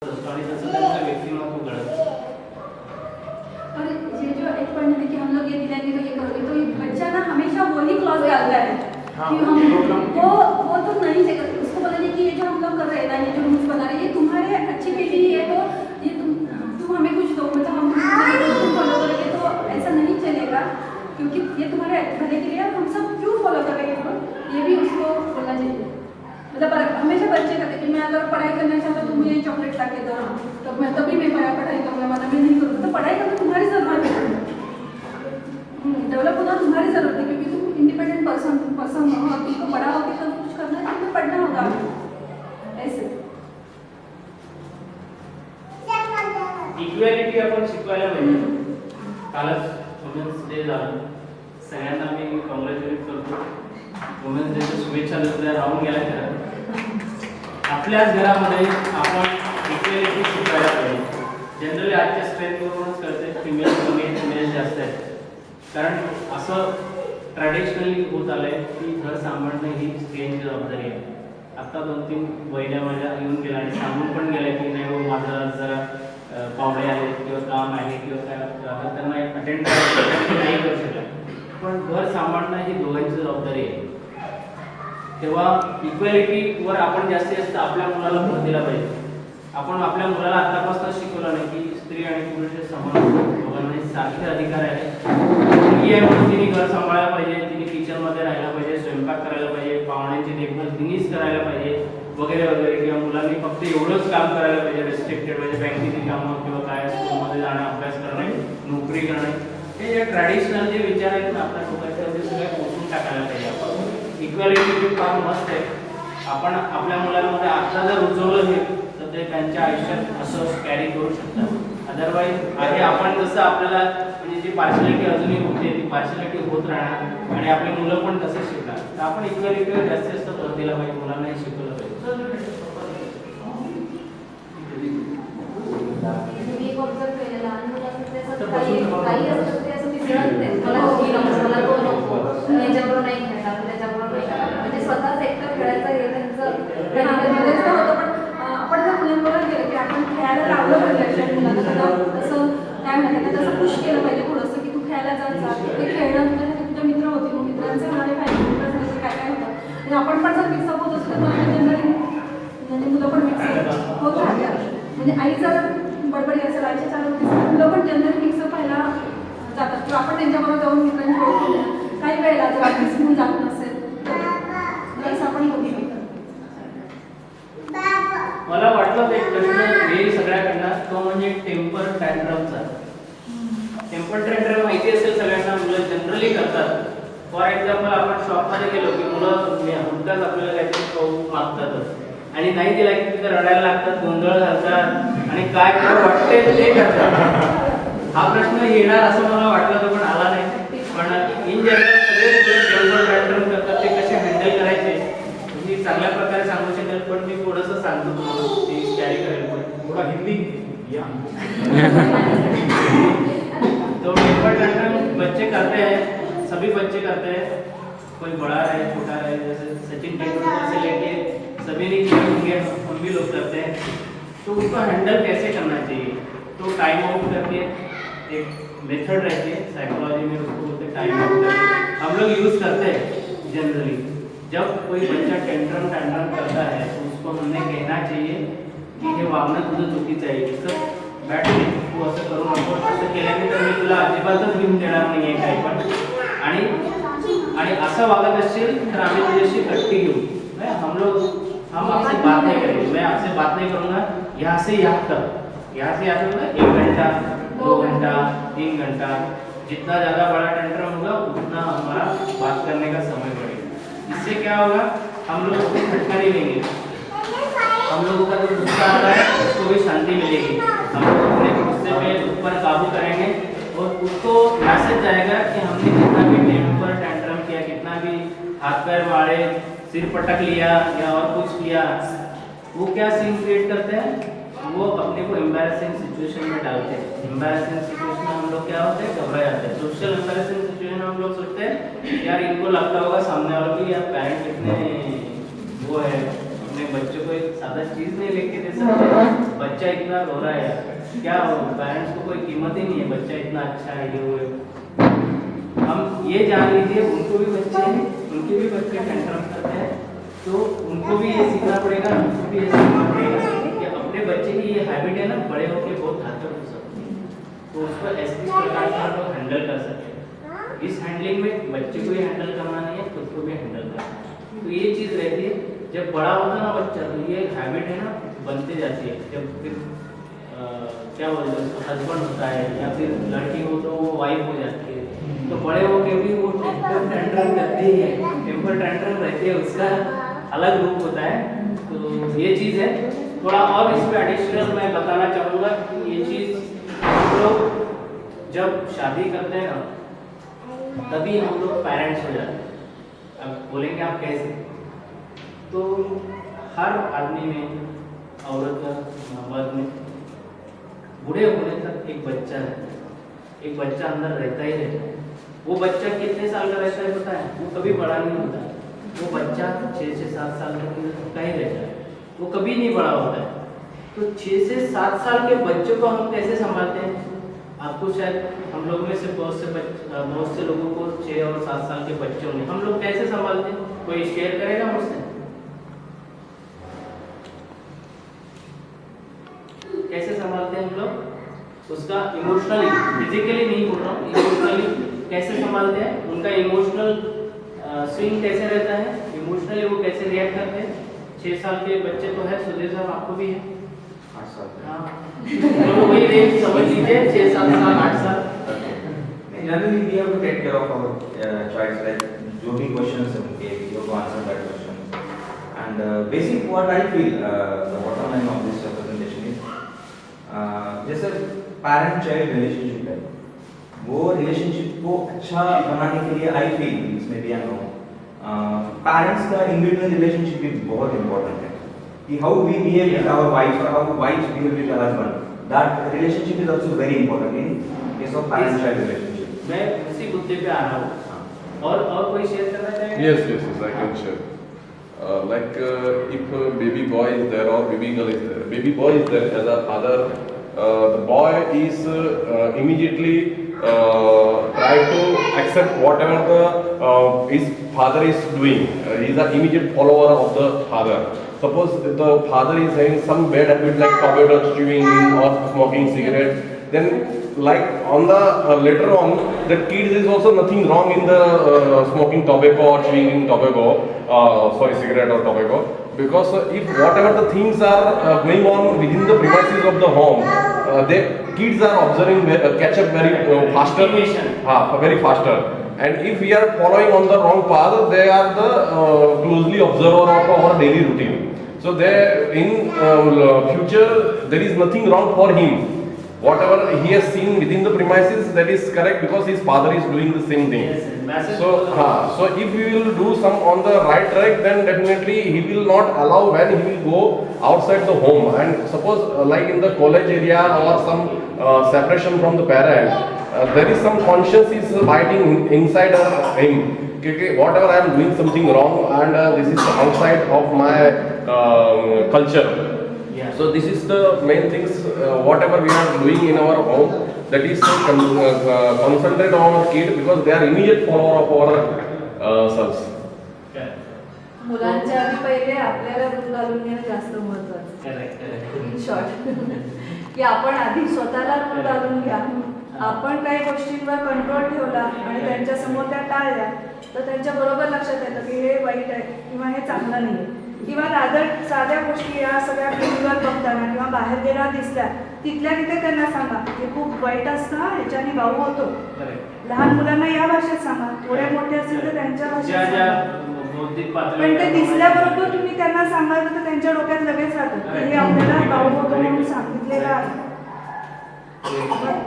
आणि तसं त्यांचं व्यक्तिमत्व घडत। और ये जो एक पॉइंट है कि हम लोग ये दिलाएंगे तो ये करोगे, तो ये बच्चा ना हमेशा वही क्लॉज डालता है कि हम वो तो नहीं चाहिए उसको बोलेंगे कि ये जो हम लोग कर रहे हैं ना, ये जो रूल्स बना रहे हैं ये तुम्हारे अच्छे के लिए है, तो ये तुम हमें कुछ दो, मतलब हम तुम फॉलो करोगे तो ऐसा नहीं चलेगा, क्योंकि ये तुम्हारे भले के लिए हम सब क्यों फॉलो करेंगे, ये भी उसको बोलना चाहिए। मतलब हमेशा बच्चे कहते कि मैं अगर पढ़ाई करना चाहता हूँ तो मुझे चॉकलेट ला के दो, तो मैं तभी मैं पढ़ाई करूँगा, वरना मैं नहीं करूँगा। तो पढ़ाई करना तुम्हारी ज़रूरत है, डेवलप होना तुम्हारी ज़रूरत है, क्योंकि तुम इंडिपेंडेंट पर्सन हो और तुमको बड़ा होकर सब कुछ करना है, तुम्हें पढ़ना होगा ऐसे। इक्वॅलिटी आपण शिकवायला पाहिजे। कालच वुमेन्स डे झाला, सगळ्यांना मी कॉंग्रॅच्युलेट करतो। वुमेन्स डेच्या शुभेच्छा देतो, राहून गेल्या खरं। आपल्याच घरामध्ये आपण इक्वॅलिटी शिकवायला पाहिजे। जनरली आजच्या स्ट्रेंथवरूनच कळते फिमेल कमी आहेत, मेल जास्त आहेत, कारण असं ट्रॅडिशनली होत आलं आहे की घर सांभाळणं ही स्त्रियांची जबाबदारी आहे। आत्ता 2-3 वहिल्या माझ्या येऊन गेल्या आणि सांगून पण गेल्या की नाही हो माझं जरा पाहुणे आहेत किंवा काम आहे किंवा काय त्यांना अटेंड करायचं नाही करू शकत, पण घर सांभाळणं ही दोघांची जबाबदारी आहे। तेव्हा इक्वॅलिटीवर आपण जास्त आपल्या मुलाला भर दिला पाहिजे। आपण आपल्या मुलाला आतापासून शिकवलं नाही की स्त्री आणि पुरुष हे समान दोघांना सारखे अधिकार आहेत। मुलगी आहे म्हणून तिने घर सांभाळायला पाहिजे, तिने किचनमध्ये राहायला पाहिजे, स्वयंपाक करायला पाहिजे, पाहुण्यांची देखभाल तिनेच करायला पाहिजे वगैरे वगैरे, किंवा मुलांनी फक्त एवढंच काम करायला पाहिजे, रेस्ट्रिक्टेड म्हणजे बँकेची कामं किंवा काय स्कूलमध्ये जाणं, अभ्यास करणे, नोकरी करणे, हे जे ट्रॅडिशनल जे विचार आहेत ना आपल्या लोकांचे ते सगळे पोचून टाकायला पाहिजे। आपण इक्वॅलिटी फार मस्त आहे, आपण आपल्या मुलांमध्ये आता जर रुजवलं हे तर ते त्यांच्या आयुष्यात असं कॅरी करू शकतात। अदरवाईज आहे आपण जसं आपल्याला म्हणजे जी पार्शलिटी अजूनही होते ती पार्शलिटी होत राहणार आणि आपली मुलं पण तसेच शिकणार। तर आपण इक्वॅलिटीवर जास्त भर दिला पाहिजे, मुलांनाही शिकवलं पाहिजे। मी एक ऑब्झर्व केलेलं लहान मुलांचं असं काही असतं ते असं मिसळत नाही, मला ही नको मला तो नको, याच्याबरोबर नाही खेळणार त्याच्याबरोबर नाही खेळणार, म्हणजे स्वतःच एकटं खेळायचं हे त्यांचं होतं। पण आपण जर मुलांबरोबर गेलं की आपण खेळायला लावलं पाहिजे मुलांना, तसं काय म्हणतात तसं पुश केलं पाहिजे थोडंसं की तू खेळायला जा, ते खेळणं तुझ्यासाठी तुझे मित्र होतील, मग मित्रांचे म्हणाले पाहिजे काय काय होतं, म्हणजे आपण पण जर मिक्सअप होत असलो तर जनरली म्हणजे मुलं पण मिक्सअप होत राहतात। म्हणजे आई जर बडबडी असेल आईच्या चालू मुलं पण जनरली मिक्सअप व्हायला जातात, किंवा आपण त्यांच्याबरोबर जाऊन मित्रांची ओळख काही वेळेला जर आपण स्कूल जात नसेल तर असं आपण करू शकतो। मला वाटलं एक प्रश्न येईल सगळ्याकडनं, तो म्हणजे टेम्पर टँट्रमचा। टेम्पर टँट्रम माहिती असेल सगळ्यांना, मुलं जनरली करतात। फॉर एक्झाम्पल आपण शॉपमध्ये गेलो की मुलं हुंडकाच आपल्याला काहीतरी खाऊ मागतातच आणि नाही दिला की तिथे रडायला लागतात, गोंधळ घालतात आणि काय काय वाटते ते करतात। हा प्रश्न येणार असं मला वाटलं तर पण आला नाही, पण इन जनरल सगळे टेम्पर टँट्रम करतात, ते कसे हँडल करायचे मी चांगल्या प्रकारे सांगू शकेल, पण मी थोडंसं सांगतो तुम्हाला, ते कॅरी करेल पण थोडा हिंदी या। तो टेम्पर टैंट्रम बच्चे करते हैं, सभी बच्चे करते हैं, कोई बड़ा है छोटा है, जैसे सचिन तेंदुलकर से लेके सभी ने किए होंगे, हम भी लोग करते हैं। तो उसको हैंडल कैसे करना चाहिए, तो टाइम आउट करके एक मेथड रहती है साइकोलॉजी में, उसको बोलते हैं टाइम आउट करके, हम लोग यूज़ करते हैं जनरली। जब कोई बच्चा टेंट्रम करता है तो उसको हमने कहना चाहिए की हे वागणं तुझं चुकीचं आहे, इतकं बॅड नाही, तू असं करू नको, असं केल्याने तर मी तुला अजिबातच घेऊन देणार नाही आहे काही पण, आणि असं वागत असशील तर आम्ही तुझ्याशी कट्टी घेऊ, हम आपसे बात नहीं करेंगे, मैं आपसे बात नहीं करूँगा, यहाँ से यहाँ तक, यहाँ से यहाँ तक 1 घंटा 2 घंटा 3 घंटा, जितना ज़्यादा बड़ा टेंट्रम होगा उतना हमारा बात करने का समय बढ़ेगा। इससे क्या होगा, हम लोग उसको झटका नहीं लेंगे, हम लोगों का जो गुस्सा आता है उसको भी शांति मिलेगी, हम लोग अपने गुस्से पे ऊपर काबू करेंगे और उसको मैसेज जाएगा कि हमने कितना भी टेम्पर टैंट्रम किया, कितना भी हाथ पैर मारे, सिर पटक लिया या और कुछ किया, वो क्या सीन क्रिएट करते हैं, वो अपने को एम्बैरेसिंग सिचुएशन में डालते हैं। एम्बैरेसिंग सिचुएशन में हम लोग क्या होते हैं, घबरा जाते हैं। सोशल एम्बैरेसिंग सिचुएशन में हम लोग सोचते हैं यार इनको लगता होगा सामने वालों की यार पेरेंट कितने वो है, अपने बच्चों को एक सादा चीज नहीं लेके दे सकते। बच्चा इतना रो रहा है यार, क्या हो, पेरेंट्स को कोई कीमत ही नहीं है, बच्चा इतना अच्छा है ये वो। हम ये जान लीजिए उनको भी बच्चे हैं, उनके भी बच्चे टेंट्रम करते हैं, तो उनको भी ये सीखना पड़ेगा, उनको भी ये सीखना पड़ेगा कि अपने बच्चे की ये हैबिट है ना बड़े होकर बहुत घातक हो सकती है, तो उसको इस प्रकार से हम लोग हैंडल कर सकते हैं। इस हैंडलिंग में बच्चे को भी हैंडल करना नहीं है, खुद को भी हैंडल करना है। तो ये चीज़ रहती है, जब बड़ा होता है ना बच्चा तो ये हैबिट है ना बनती जाती है। जब फिर क्या बोलते हैं उसको हस्बैंड होता है या फिर लड़की हो तो वो वाइफ हो जाती है, तो बड़े होके भी वो टेम्पर टेंट्रम करती है, टेम्पर टेंट्रम रहती है, उसका अलग रूप होता है। तो ये चीज़ है। थोड़ा और इस पर एडिशनल मैं बताना चाहूँगा कि ये चीज़ हम लोग जब शादी करते हैं ना तभी हम लोग पेरेंट्स हो जाते हैं। अब बोलेंगे आप कैसे, तो हर आदमी में, औरत मर्द में, बूढ़े होने तक एक बच्चा रहता है, एक बच्चा अंदर रहता ही रहता है। वो बच्चा कितने साल का रहता है पता है? वो कभी बड़ा नहीं होता है, वो बच्चा 6 से 7 साल का ही रहता है, वो कभी नहीं बड़ा होता है। तो 6 से 7 साल के बच्चों को हम कैसे संभालते हैं? आपको शायद हम लोग में से बहुत से लोगों को 6 और 7 साल के बच्चे होंगे, हम लोग कैसे संभालते हैं? कोई शेयर करेगा मुझसे? कैसे संभालते हैं हम लोग? उसका इमोशनली, फिजिकली नहीं बोल रहा हूँ, इमोशनली कैसे संभालते हैं? उनका इमोशनल स्विंग कैसे रहता है, इमोशनली वो कैसे रिएक्ट करते हैं? 6 साल के बच्चे तो है, सुधीर साहब आपको भी है 8 साल। हाँ, तो वही रेंज समझ लीजिए, 6-7 साल 8 साल। Generally, we have to take care of our child, like जो भी questions हैं उनके, you have to answer that question. And basic what I feel, the bottom line of this presentation is, जैसे parent-child relationship है, वो relationship को अच्छा बनाने के लिए I feel, इसमें भी I'm wrong, parents का in-between relationship भी बहुत important है, कि how we behave with our wives or how wives behave with their husband. That relationship is also very important in case of parent-child relationship. मैं उसी मुद्दे पे आ रहा हूँ। और कोई शेयर करना चाहेंगे? Yes, I can share. If a baby boy is there or baby girl is there, baby boy is there as a father, the boy is immediately try to accept whatever his father is doing. He is an immediate follower of the father. Suppose the father is having some bad habit like tobacco chewing or smoking cigarette, then like on the later on the kid is also nothing wrong in the smoking tobacco or chewing tobacco, cigarette or tobacco, because if whatever the things are going on within the premises of the home, the kids are observing catch up very faster, very faster. And if we are following on the wrong path, they are the closely observer of our daily routine. So they in future there is nothing wrong for him. Whatever he has seen within the premises, that is correct because his father is doing the same thing. Yes, so if we will do some on the right track, then definitely he will not allow when he will go outside the home. And suppose like in the college area or some separation from the parent, there is some conscience is fighting inside him. Okay, whatever I am doing something wrong and this is outside of my culture. So this is the main things, whatever we are doing in our home, that is concentrate on our kid because they are immediate follower of our selves. मुलांच्या आधी पहिले आपल्याला दूध घालून घेणं जास्त महत्त्वाचं. In short, की आपण आधी स्वतःला दूध घालून घ्या. आपण काही गोष्टींवर कंट्रोल ठेवला आणि त्यांच्या समोर त्या टाळल्या तर त्यांच्या बरोबर लक्षात येतं की हे वाईट आहे किंवा हे चांगलं नाही. किंवा रादर साध्या गोष्टी या सगळ्या टीव्हीवर बघताना किंवा बाहेर गेला दिसल्या तिथल्या तिथे त्यांना सांगा हे खूप वाईट असतं, ह्याच्याने भाऊ होतो. लहान मुलांना या भाषेत सांगा, थोडे मोठे असतील तर त्यांच्या भाषेत. पण ते दिसल्याबरोबर तुम्ही त्यांना सांगाल तर त्यांच्या डोक्यात लगेच राहतं हे आपल्याला भाऊ होतो म्हणून सांगितलेलं आहे.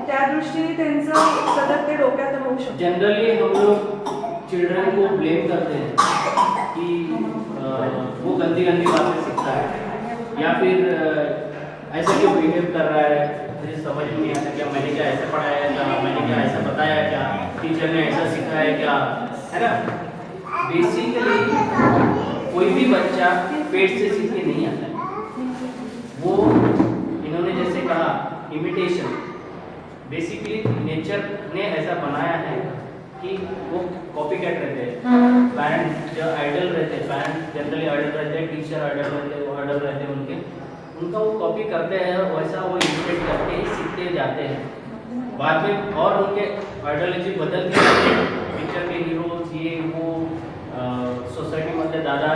त्या दृष्टीने त्यांचं सतत ते डोक्यात राहू शकतं. जनरली हम लोग चिल्ड्रन को ब्लेम करते हैं कि वो गंदी बातें सीखता है या फिर ऐसा क्यों बिहेव कर रहा है, मुझे समझ नहीं आता क्या मैंने क्या ऐसा पढ़ाया क्या, मैंने क्या ऐसा बताया क्या, टीचर ने ऐसा सिखाया क्या, है ना. बेसिकली कोई भी बच्चा पेट से सीख के नहीं आता है। वो इन्होंने जैसे कहा इमिटेशन, बेसिकली नेचर ने ऐसा बनाया है कि वो कॉपी कैट रहते हैं। पेरेंट्स जो आइडल रहते हैं, पेरेंट्स जनरली आइडल रहते हैं, टीचर आइडल रहते हैं, वो आइडल रहते हैं उनका वो कॉपी करते हैं, वैसा वो इमिटेट करके ही सीखते जाते हैं बाद में, और उनके आइडियोलॉजी बदलती रहती है। पिक्चर के हीरोज ये वो सोसायटीमध्ये दादा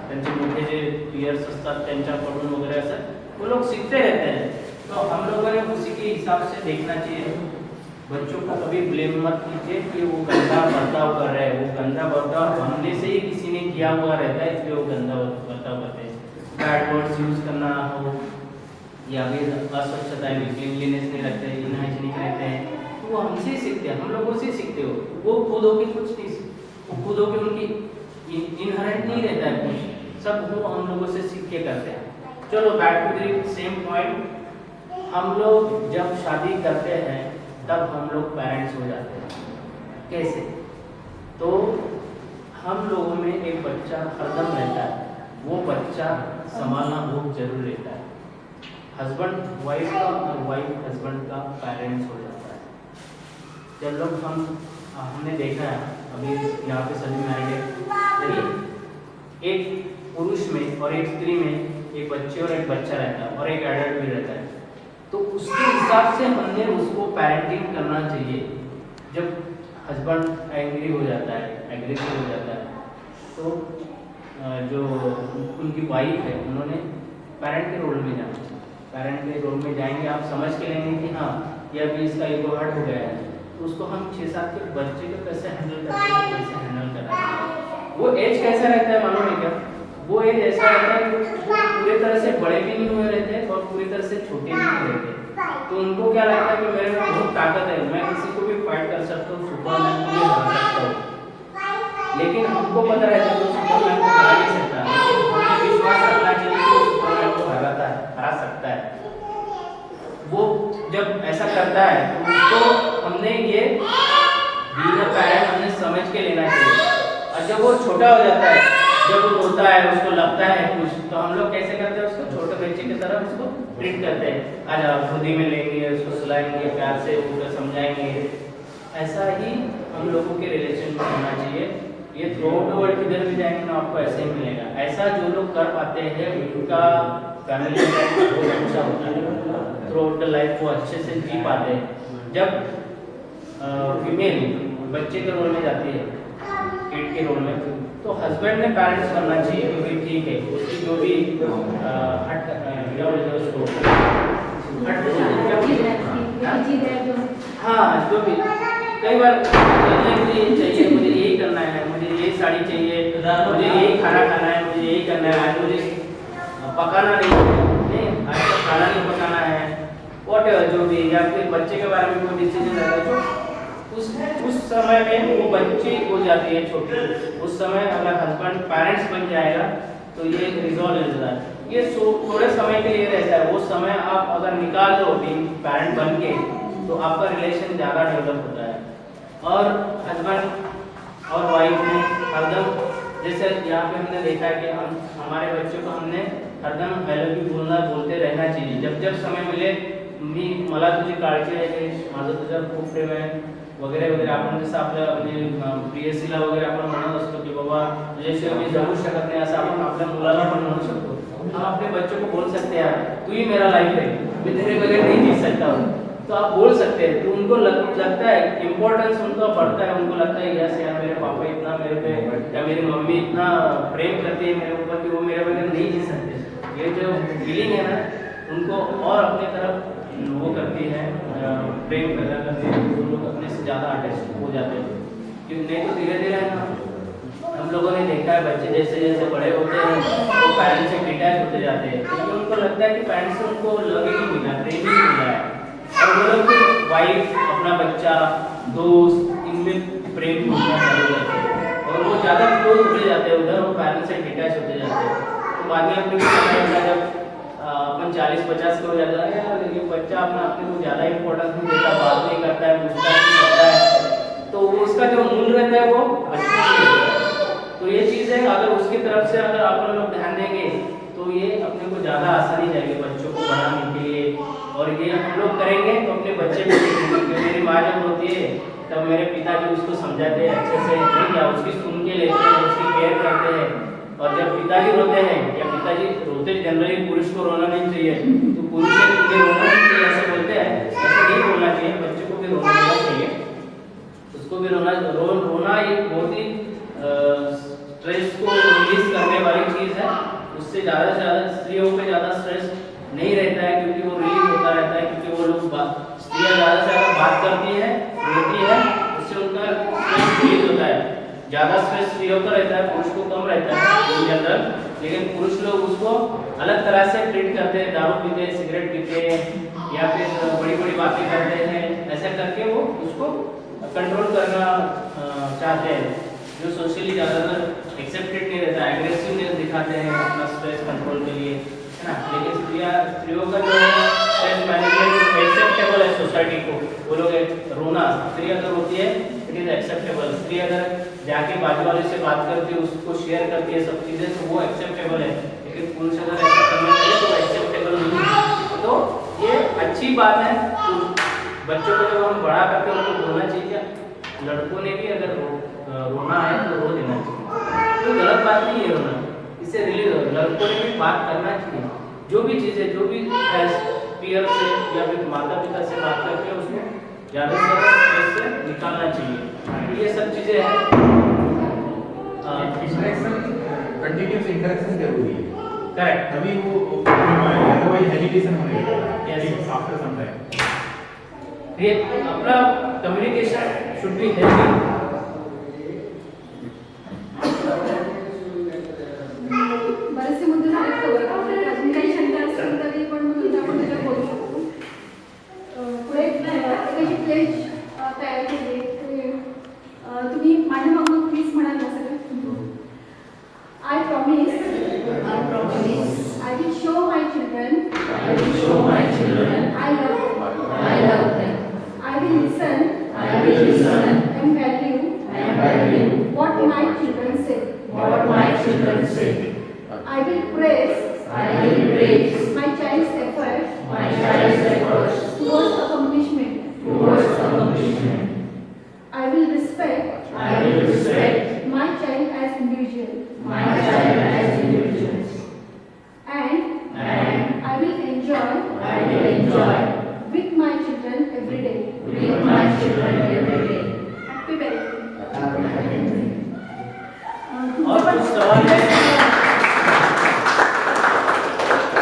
त्यांचे मोठे जे पियर्स असतात त्यांच्याकडून वगैरे असं वो लोग सीखते रहते हैं। तो हम लोगों ने उसी के हिसाब से देखना चाहिए। बच्चों को कभी ब्लेम मत कीजिए कि वो गंदा बर्ताव कर रहे हैं। वो गंदा बर्ताव हमने से ही किसी ने किया हुआ रहता है, इसलिए वो गंदा बर्ताव करते हैं। बैड वर्ड्स यूज करना हो या फिर अस्वच्छता है, क्लीनलीनेस नहीं रखते हैं, इनहाइजीनिक रहते हैं, तो वो हमसे ही सीखते हैं, हम लोगों से सीखते हो। वो खुद हो के कुछ नहीं, वो खुद हो के उनकी इनहेरेंट नहीं रहता है कुछ, सब वो हम लोगों से सीख के करते हैं। चलो back to the same point, हम लोग जब शादी करते हैं तब हम लोग पेरेंट्स हो जाते हैं। कैसे? तो हम लोगों में एक बच्चा हरदम रहता है, वो बच्चा संभालना बहुत जरूरी रहता है। हस्बैंड वाइफ का और वाइफ हस्बैंड का पेरेंट्स हो जाता है। जब लोग हमने देखा है अभी यहाँ पे सभी मैरिड है, एक पुरुष में और एक स्त्री में एक बच्चे और एक बच्चा रहता है और एक एडल्ट भी रहता है, तो उसके हिसाब से हमने उसको पेरेंटिंग करना चाहिए। जब हस्बैंड एंग्री हो जाता है, एग्रेसिव हो जाता है, तो जो उनकी वाइफ है उन्होंने पेरेंट के रोल में जाना चाहिए। पेरेंट के रोल में जाएंगे, आप समझ के लेंगे कि हाँ ये अभी इसका ईगो हर्ट हो गया है, तो उसको हम 6-7 के बच्चे को कैसे हैंडल करते हैं, कैसे हैंडल कर रहे हैं। वो एज कैसा रहता है मालूम है क्या? वो एज ऐसा रहता है कि पूरी तरह से बड़े भी नहीं हुए रहते और पूरी तरह से छोटे भी नहीं रहते। तो उनको क्या लगता है कि मेरे में बहुत ताकत है, मैं किसी को भी फाइट कर सकता हूँ, सुपरमैन को भी हरा सकता हूँ। लेकिन हमको पता रहता है कि सुपरमैन को हरा नहीं सकता, लेकिन हमें विश्वास रखना चाहिए कि वो सुपरमैन को हरा सकता है। वो जब ऐसा करता है तो उसको हमने ये बीइंग अ पेरेंट हमने समझ के लेना चाहिए। और जब वो छोटा हो जाता है, जब वो रोता है, उसको लगता है कुछ, तो हम लोग कैसे करते हैं उसको छोटे बच्चे की तरह उसको ट्रीट करते हैं। आज आप गोदी में लेंगे, उसको सुलाएंगे, प्यार से उसको समझाएंगे। ऐसा ही हम लोगों के रिलेशन में होना चाहिए। ये थ्रू आउट द वर्ल्ड किधर भी जाएंगे ना आपको ऐसे ही मिलेगा। ऐसा जो लोग कर पाते हैं उनका फैमिली लाइफ बहुत अच्छा होता है, थ्रू आउट द लाइफ वो अच्छे से जी पाते हैं। जब फीमेल बच्चे के रोल में जाती है, किड के रोल में, तो हस्बैंड ने पेरेंट्स बनना चाहिए क्योंकि ठीक है उसकी जो भी हाँ जो भी कई बार मुझे ये चाहिए, मुझे यही करना है, मुझे ये साड़ी चाहिए, मुझे यही खाना खाना है, मुझे यही करना है, आज मुझे पकाना नहीं, आज तो खाना नहीं पकाना है, वॉटेवर जो भी, या फिर बच्चे के बारे में कोई डिसीजन रहता है तो उस समय में वो बच्ची हो जाती है छोटी, उस समय अगर हस्बैंड पेरेंट्स बन जाएगा तो ये रिजॉल्व हो जाता है। ये थोड़े समय के लिए रहता है, वो समय आप अगर निकाल दो पेरेंट बन के तो आपका रिलेशन ज़्यादा डेवलप होता है। और हस्बैंड और वाइफ ने हरदम, जैसे यहाँ पे हमने देखा है कि हमारे बच्चों को हमने हरदम आई लव यू बोलते रहना चाहिए। जब जब समय मिले, मी मला तुझी काळजी आहे, माझं तुझं खूप प्रेम आहे वगैरे वगैरे, आपण जसं आपल्या प्रियसीला वगैरे आपण म्हणत असतो की बाबा तुझ्याशिवाय मी जगू शकत नाही, असं आपण आपल्या मुलाला पण म्हणू शकतो। हम अपने बच्चों को बोल सकते हैं तू ही मेरा लाइफ है, मैं तेरे बगैर नहीं जी सकता हूँ, तो आप बोल सकते हैं। तो उनको लगता है इम्पोर्टेंस उनको बढ़ता है, उनको लगता है यस यार मेरे पापा इतना मेरे पे या मेरी मम्मी इतना प्रेम करती है मेरे ऊपर कि वो मेरे बगैर नहीं जी सकते। ये जो फीलिंग है ना उनको और अपने तरफ वो करती है, प्रेम पैदा करती है, वो लोग अपने से ज़्यादा अटैच हो जाते हैं। क्योंकि नहीं तो धीरे धीरे ना हम लोगों ने देखा है बच्चे जैसे जैसे बड़े होते हैं वो पेरेंट्स से डिटैच होते जाते हैं, क्योंकि उनको लगता है कि पेरेंट्स से उनको लव ही नहीं मिला, प्रेम ही नहीं मिला है। और वो लोग फिर वाइफ, अपना बच्चा, दोस्त, इनमें प्रेम ढूंढना चालू करते हैं और वो ज़्यादा क्लोज होते जाते हैं उधर, वो पेरेंट्स से डिटैच होते जाते हैं। तो बाद में अपने जब अपन 40-50 हो जाता है यार ये बच्चा अपने को ज़्यादा इंपॉर्टेंस नहीं देता, बात नहीं करता है, पूछता नहीं करता है, तो वो उसका जो मूल रहता है वो बचपन में रहता है। तो ये चीज़ चीज़ है, अगर उसकी तरफ से अगर आप लोग ध्यान देंगे तो ये अपने को ज़्यादा आसानी जाएगी बच्चों को बढ़ाने के लिए। और ये हम लोग करेंगे तो अपने बच्चे भी सीखेंगे। मेरी माँ जब रोती है तब मेरे पिताजी उसको समझाते हैं अच्छे से, नहीं क्या उसकी सुन के लेते हैं, उसकी केयर करते हैं। और जब पिताजी रोते हैं या पिताजी रोते जनरली पुरुष को रोना नहीं चाहिए, तो पुरुष को भी रोना नहीं चाहिए ऐसे बोलते हैं, ऐसे नहीं बोलना चाहिए, बच्चे को भी रोना चाहिए, उसको भी रोना एक बहुत ही स्ट्रेस को रिलीज करने वाली चीज़ है। उससे ज़्यादा से ज़्यादा स्त्रियों पे ज़्यादा स्ट्रेस नहीं रहता है, क्योंकि वो रिलीज होता रहता है, क्योंकि वो लोग स्त्रियाँ ज़्यादा से ज़्यादा बात करती है, रोती है, उससे उनका स्ट्रेस रिलीज होता है। ज़्यादा स्ट्रेस स्त्रियों का रहता है, पुरुष को कम रहता है इन जनरल, लेकिन पुरुष लोग उसको अलग तरह से ट्रीट करते हैं, दारू पीते हैं, सिगरेट पीते हैं, या फिर बड़ी बड़ी बातें करते हैं, ऐसा करके वो उसको कंट्रोल करना चाहते हैं, जो सोशली ज़्यादातर एक्सेप्टेड नहीं रहता है, एग्रेसिवनेस दिखाते हैं अपना स्ट्रेस कंट्रोल के लिए, है ना। लेकिन स्त्रियों का जो स्ट्रेस मैनेजमेंट एक्सेप्टेबल है सोसाइटी को, वो लोग रोना, स्त्री अगर रोती है इट इज़ एक्सेप्टेबल, स्त्री अगर जाके बाजू वाले से बात करती है, उसको शेयर करती है सब चीज़ें, तो वो एक्सेप्टेबल है। लेकिन पुरुष अगर ऐसा करना चाहिए तो एक्सेप्टेबल नहीं है। तो ये अच्छी बात है, तो बच्चों को जब हम बड़ा करके उनको रोना चाहिए, लड़कों ने भी अगर रोना है तो रो देना चाहिए, तो गलत बात नहीं है रोना, इससे रिलीज हो। लड़कों ने भी बात करना चाहिए, जो भी चीज़ें, जो भी पीयर से या फिर माता पिता से बात करके उसको ज़्यादा से ज़्यादा स्ट्रेस से निकालना चाहिए। ये सब चीज़ें हैं। कंटिन्यूअस इंटरेक्शन जरूरी है, करेक्ट, तभी वो अदरवाइज हेजिटेशन होने लगेगा। Yes. आफ्टर सम टाइम ये अपना कम्युनिकेशन शुड बी हेल्दी। बरेचसे मुद्दे झालेत कव्हर करण्यात, अजून काही शंका असतील तरी पण आपण त्याच्यात बोलू शकतो. पुढे एकाची प्लेज तयार केली, तुम्ही माझ्या मागून प्लीज म्हणाल ना सगळे. I promise I will show my children I love them. I will listen and value what my children say. I will praise my child's efforts towards accomplishment. I will respect my child as individual. And I will enjoy with my children every day. Happy birthday. और कुछ सवाल है?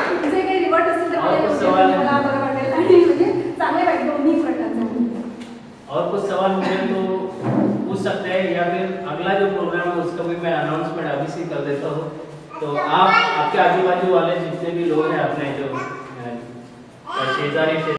तुमचे काही reward असेल तर और कुछ सवाल है? मला बरं वाटेल आणि म्हणजे चांगले वाईट दोन्ही प्रकारचे. और कुछ सवाल मुझे तो पूछ सकते हैं, या फिर अगला जो प्रोग्राम है उसका भी मैं अनाउंसमेंट अभी से कर देता हूँ। तो आप आपके आजू बाजू वाले जितने भी लोग हैं अपने जो शेजारी